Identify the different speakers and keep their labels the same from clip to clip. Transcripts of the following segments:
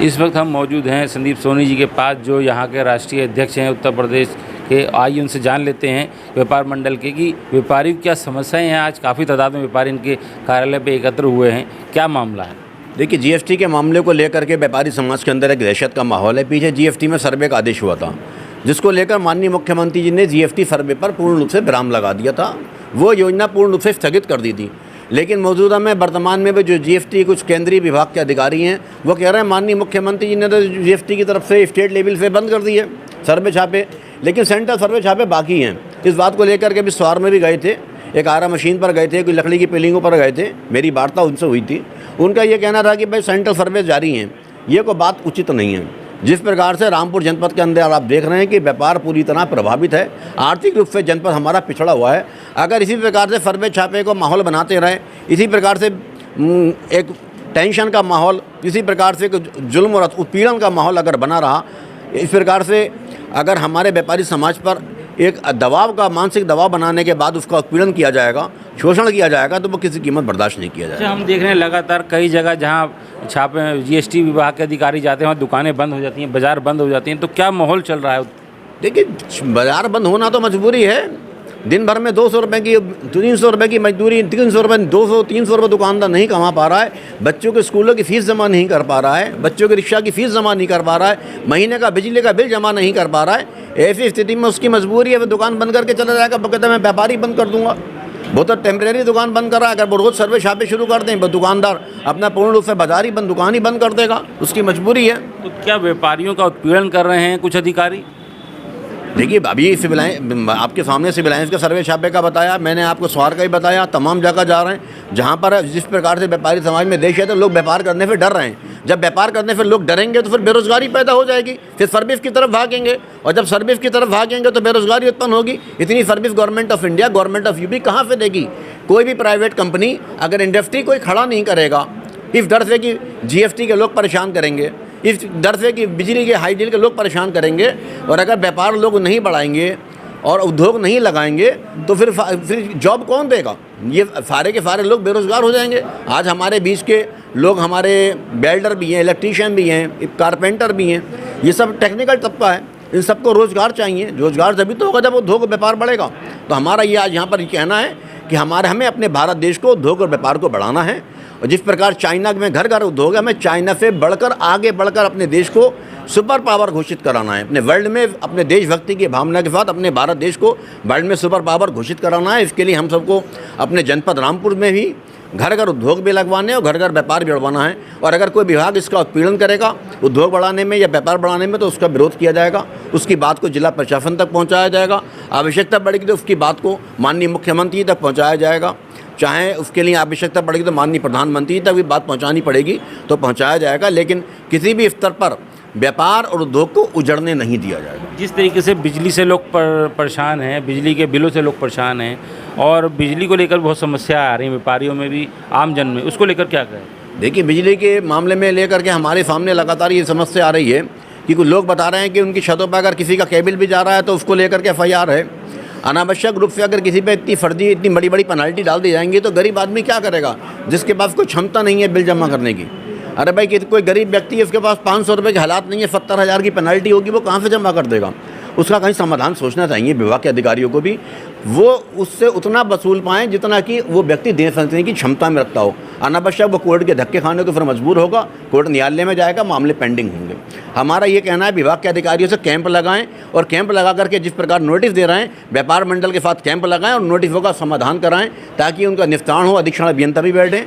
Speaker 1: इस वक्त हम मौजूद हैं संदीप सोनी जी के पास, जो यहाँ के राष्ट्रीय अध्यक्ष हैं उत्तर प्रदेश के। आइए उनसे जान लेते हैं व्यापार मंडल के कि व्यापारी क्या समस्याएं हैं। आज काफ़ी तादाद में व्यापारी इनके कार्यालय पे एकत्र हुए हैं, क्या मामला है?
Speaker 2: देखिए, जीएसटी के मामले को लेकर के व्यापारी समाज के अंदर एक दहशत का माहौल है। पीछे जीएसटी में सर्वे का आदेश हुआ था, जिसको लेकर माननीय मुख्यमंत्री जी ने जीएसटी सर्वे पर पूर्ण रूप से विराम लगा दिया था। वो योजना पूर्ण रूप से स्थगित कर दी थी। लेकिन मौजूदा में वर्तमान में भी जो जीएसटी कुछ केंद्रीय विभाग के अधिकारी हैं, वो कह रहे हैं माननीय मुख्यमंत्री जी ने तो जीएसटी की तरफ से स्टेट लेवल पे बंद कर दिए सर्वे छापे, लेकिन सेंट्रल सर्वे छापे बाकी हैं। इस बात को लेकर के भी स्वार में भी गए थे, एक आरा मशीन पर गए थे, कोई लकड़ी की पिलिंगों पर गए थे। मेरी वार्ता उनसे हुई थी। उनका ये कहना था कि भाई सेंट्रल सर्वे जारी हैं, ये कोई बात उचित नहीं है। जिस प्रकार से रामपुर जनपद के अंदर आप देख रहे हैं कि व्यापार पूरी तरह प्रभावित है, आर्थिक रूप से जनपद हमारा पिछड़ा हुआ है। अगर इसी प्रकार से सर्वे छापे को माहौल बनाते रहे, इसी प्रकार से एक टेंशन का माहौल, इसी प्रकार से जुल्म और उत्पीड़न का माहौल अगर बना रहा, इस प्रकार से अगर हमारे व्यापारी समाज पर एक दबाव का मानसिक दबाव बनाने के बाद उसका उत्पीड़न किया जाएगा, शोषण किया जाएगा, तो वो किसी कीमत बर्दाश्त नहीं किया जाएगा।
Speaker 1: हम देख रहे हैं लगातार कई जगह जहां छापे जीएसटी विभाग के अधिकारी जाते हैं वहाँ दुकानें बंद हो जाती हैं, बाजार बंद हो जाती हैं, तो क्या माहौल चल रहा है?
Speaker 2: देखिए, बाजार बंद होना तो मजबूरी है। दिन भर में 200 रुपये की 300 रुपये की मजदूरी, 300 रुपये 200-300 रुपये दुकानदार नहीं कमा पा रहा है। बच्चों के स्कूलों की फ़ीस जमा नहीं कर पा रहा है, बच्चों की रिक्शा की फ़ीस जमा नहीं कर पा रहा है, महीने का बिजली का बिल जमा नहीं कर पा रहा है। ऐसी स्थिति में उसकी मजबूरी है, वो दुकान बंद करके चला जाएगा। वो कहता है मैं व्यापारी बंद कर दूंगा। वो तो टेम्परेरी दुकान बंद कर रहा है। अगर वो रोज़ सर्वे छापे शुरू कर दें, वो दुकानदार अपना पूर्ण रूप से बाजार ही बंद, दुकान ही बंद कर देगा। उसकी मजबूरी है।
Speaker 1: तो क्या व्यापारियों का उत्पीड़न कर रहे हैं कुछ अधिकारी?
Speaker 2: देखिए, अभी सिविल आपके सामने सिविल लाइन्स का सर्वे छापे का बताया, मैंने आपको स्वार का ही बताया। तमाम जगह जा रहे हैं जहाँ पर जिस प्रकार से व्यापारी समाज में देश है, तो लोग व्यापार करने से डर रहे हैं। जब व्यापार करने से लोग डरेंगे तो फिर बेरोजगारी पैदा हो जाएगी, फिर सर्विस की तरफ भागेंगे, और जब सर्विस की तरफ भागेंगे तो बेरोजगारी उत्पन्न होगी। इतनी service government of India, government of UP कहाँ से देगी? कोई भी प्राइवेट कंपनी अगर इंडस्ट्री कोई खड़ा नहीं करेगा, इस डर से कि जीएसटी के लोग परेशान करेंगे, इस डर से कि बिजली के हाई डील के लोग परेशान करेंगे, और अगर व्यापार लोग नहीं बढ़ाएंगे और उद्योग नहीं लगाएंगे, तो फिर जॉब कौन देगा? ये सारे के सारे लोग बेरोजगार हो जाएंगे। आज हमारे बीच के लोग, हमारे वेल्डर भी हैं, इलेक्ट्रीशियन भी हैं, कारपेंटर भी हैं, ये सब टेक्निकल तबका है। इन सबको रोज़गार चाहिए। रोज़गार तभी तो होगा जब उद्योग व्यापार बढ़ेगा। तो हमारा ये आज यहाँ पर कहना है कि हमें अपने भारत देश को उद्योग और व्यापार को बढ़ाना है। और जिस प्रकार चाइना में घर घर उद्योग है, हमें चाइना से बढ़कर आगे बढ़कर अपने देश को सुपर पावर घोषित कराना है। अपने वर्ल्ड में अपने देशभक्ति की भावना के साथ अपने भारत देश को वर्ल्ड में सुपर पावर घोषित कराना है। इसके लिए हम सबको अपने जनपद रामपुर में भी घर घर उद्योग भी लगवाने और घर घर व्यापार भी बढ़वाना है। और अगर कोई विभाग इसका उत्पीड़न करेगा उद्योग बढ़ाने में या व्यापार बढ़ाने में, तो उसका विरोध किया जाएगा। उसकी बात को जिला प्रशासन तक पहुंचाया जाएगा। आवश्यकता पड़ेगी तो उसकी बात को माननीय मुख्यमंत्री तक पहुंचाया जाएगा। चाहे उसके लिए आवश्यकता पड़ेगी तो माननीय प्रधानमंत्री तक भी बात पहुंचानी पड़ेगी, तो पहुंचाया जाएगा। लेकिन किसी भी स्तर पर व्यापार और उद्योग को उजड़ने नहीं दिया जाएगा।
Speaker 1: जिस तरीके से बिजली से लोग परेशान हैं, बिजली के बिलों से लोग परेशान हैं, और बिजली को लेकर बहुत समस्या आ रही है व्यापारियों में भी, आम जन में, उसको लेकर क्या कहें?
Speaker 2: देखिए, बिजली के मामले में लेकर के हमारे सामने लगातार ये समस्या आ रही है कि कुछ लोग बता रहे हैं कि उनकी छतों पर अगर किसी का केबल भी जा रहा है तो उसको लेकर के एफआईआर है। अनावश्यक रूप से अगर किसी पे इतनी फर्जी, इतनी बड़ी बड़ी पेनल्टी डाल दी जाएंगी तो गरीब आदमी क्या करेगा, जिसके पास कोई क्षमता नहीं है बिल जमा करने की। अरे भाई, कि कोई गरीब व्यक्ति है, उसके पास 500 रुपये के हालात नहीं है, 70,000 की पेनल्टी होगी, वो कहाँ से जमा कर देगा? उसका कहीं समाधान सोचना चाहिए विभाग के अधिकारियों को भी। वो उससे उतना वसूल पाएँ जितना कि वो व्यक्ति दे सकने की क्षमता में रखता हो। अनावश्यक वो कोर्ट के धक्के खाने को फिर मजबूर होगा, कोर्ट न्यायालय में जाएगा, मामले पेंडिंग होंगे। हमारा ये कहना है विभाग के अधिकारियों से कैंप लगाएं, और कैंप लगा करके जिस प्रकार नोटिस दे रहे हैं, व्यापार मंडल के साथ कैंप लगाएं और नोटिसों का समाधान कराएं, ताकि उनका निस्तारण हो। अधीक्षण अभियंता भी बैठें,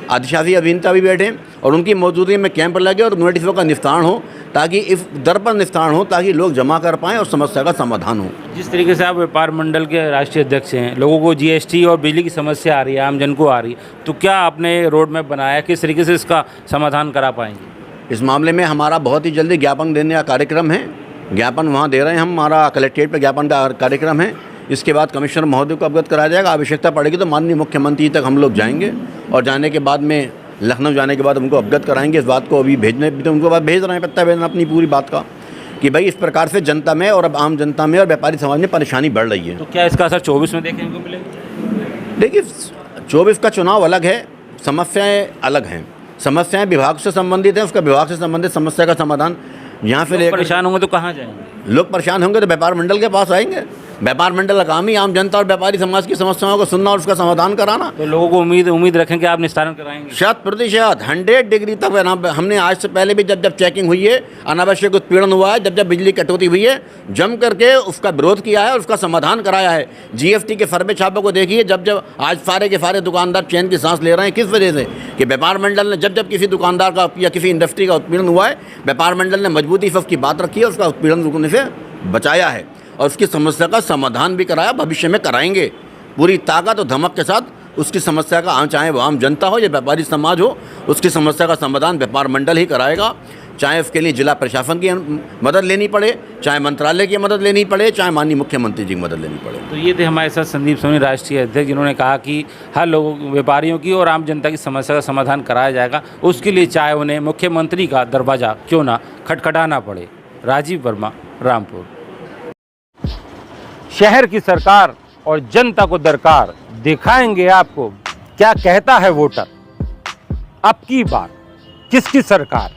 Speaker 2: अधिशासी अभियंता भी बैठें, और उनकी मौजूदगी में कैंप लगे और नोटिसों का निस्तारण हो, ताकि इस दर पर निस्तारण हो, ताकि लोग जमा कर पाएँ और समस्या का समाधान हो।
Speaker 1: जिस तरीके से आप व्यापार मंडल के राष्ट्रीय अध्यक्ष हैं, लोगों को जीएसटी और बिजली की समस्या आ रही है, आम जन को आ रही है, तो क्या आपने रोड मैप बनाया, किस तरीके से इसका समाधान करा पाएंगे?
Speaker 2: इस मामले में हमारा बहुत ही जल्दी ज्ञापन देने का कार्यक्रम है। ज्ञापन वहाँ दे रहे हैं हम, हमारा कलेक्ट्रेट पर ज्ञापन का कार्यक्रम है। इसके बाद कमिश्नर महोदय को अवगत कराया जाएगा। आवश्यकता पड़ेगी तो माननीय मुख्यमंत्री तक हम लोग जाएंगे, और जाने के बाद में लखनऊ जाने के बाद उनको अवगत कराएंगे। इस बात को अभी भेजने भी तो उनको बात भेज रहे हैं, पता भेजना अपनी पूरी बात का, कि भाई इस प्रकार से जनता में और अब आम जनता में और व्यापारी समाज में परेशानी बढ़ रही है।
Speaker 1: तो क्या इसका असर 24 में देखने को मिलेगा?
Speaker 2: देखिए, 24 का चुनाव अलग है, समस्याएँ अलग हैं। समस्याएं विभाग से संबंधित हैं, उसका विभाग से संबंधित समस्या का समाधान यहाँ से
Speaker 1: लोग
Speaker 2: लेकर।
Speaker 1: परेशान होंगे तो कहाँ जाएंगे?
Speaker 2: लोग परेशान होंगे तो व्यापार मंडल के पास आएंगे। व्यापार मंडल का काम ही आम जनता और व्यापारी समाज की समस्याओं को सुनना और उसका समाधान कराना।
Speaker 1: तो लोगों को उम्मीद रखें कि आप निस्तारण कराएंगे?
Speaker 2: 100% 100 डिग्री तक हमने आज से पहले भी जब चेकिंग हुई है, अनावश्यक उत्पीड़न हुआ है, जब बिजली कटौती हुई है, जम करके उसका विरोध किया है और उसका समाधान कराया है। जीएसटी के फर्बे छापों को देखिए, जब आज सारे के सारे दुकानदार चैन की सांस ले रहे हैं। किस वजह से? कि व्यापार मंडल ने जब किसी दुकानदार का या किसी इंडस्ट्री का उत्पीड़न हुआ है, व्यापार मंडल ने मजबूती से उसकी बात रखी है, उसका उत्पीड़न रुकने से बचाया है और उसकी समस्या का समाधान भी कराया, भविष्य में कराएंगे पूरी ताकत और धमक के साथ। उसकी समस्या का, चाहे वो आम जनता हो या व्यापारी समाज हो, उसकी समस्या का समाधान व्यापार मंडल ही कराएगा। चाहे उसके लिए जिला प्रशासन की मदद लेनी पड़े, चाहे मंत्रालय की मदद लेनी पड़े, चाहे माननीय मुख्यमंत्री जी की मदद लेनी पड़े।
Speaker 1: तो ये थे हमारे साथ संदीप सोनी, राष्ट्रीय अध्यक्ष, जिन्होंने कहा कि हर लोगों, व्यापारियों की और आम जनता की समस्या का समाधान कराया जाएगा। उसके लिए चाहे उन्हें मुख्यमंत्री का दरवाज़ा क्यों ना खटखटाना पड़े। राजीव वर्मा, रामपुर। शहर की सरकार और जनता को दरकार, दिखाएंगे आपको क्या कहता है वोटर। अब की बार किसकी सरकार?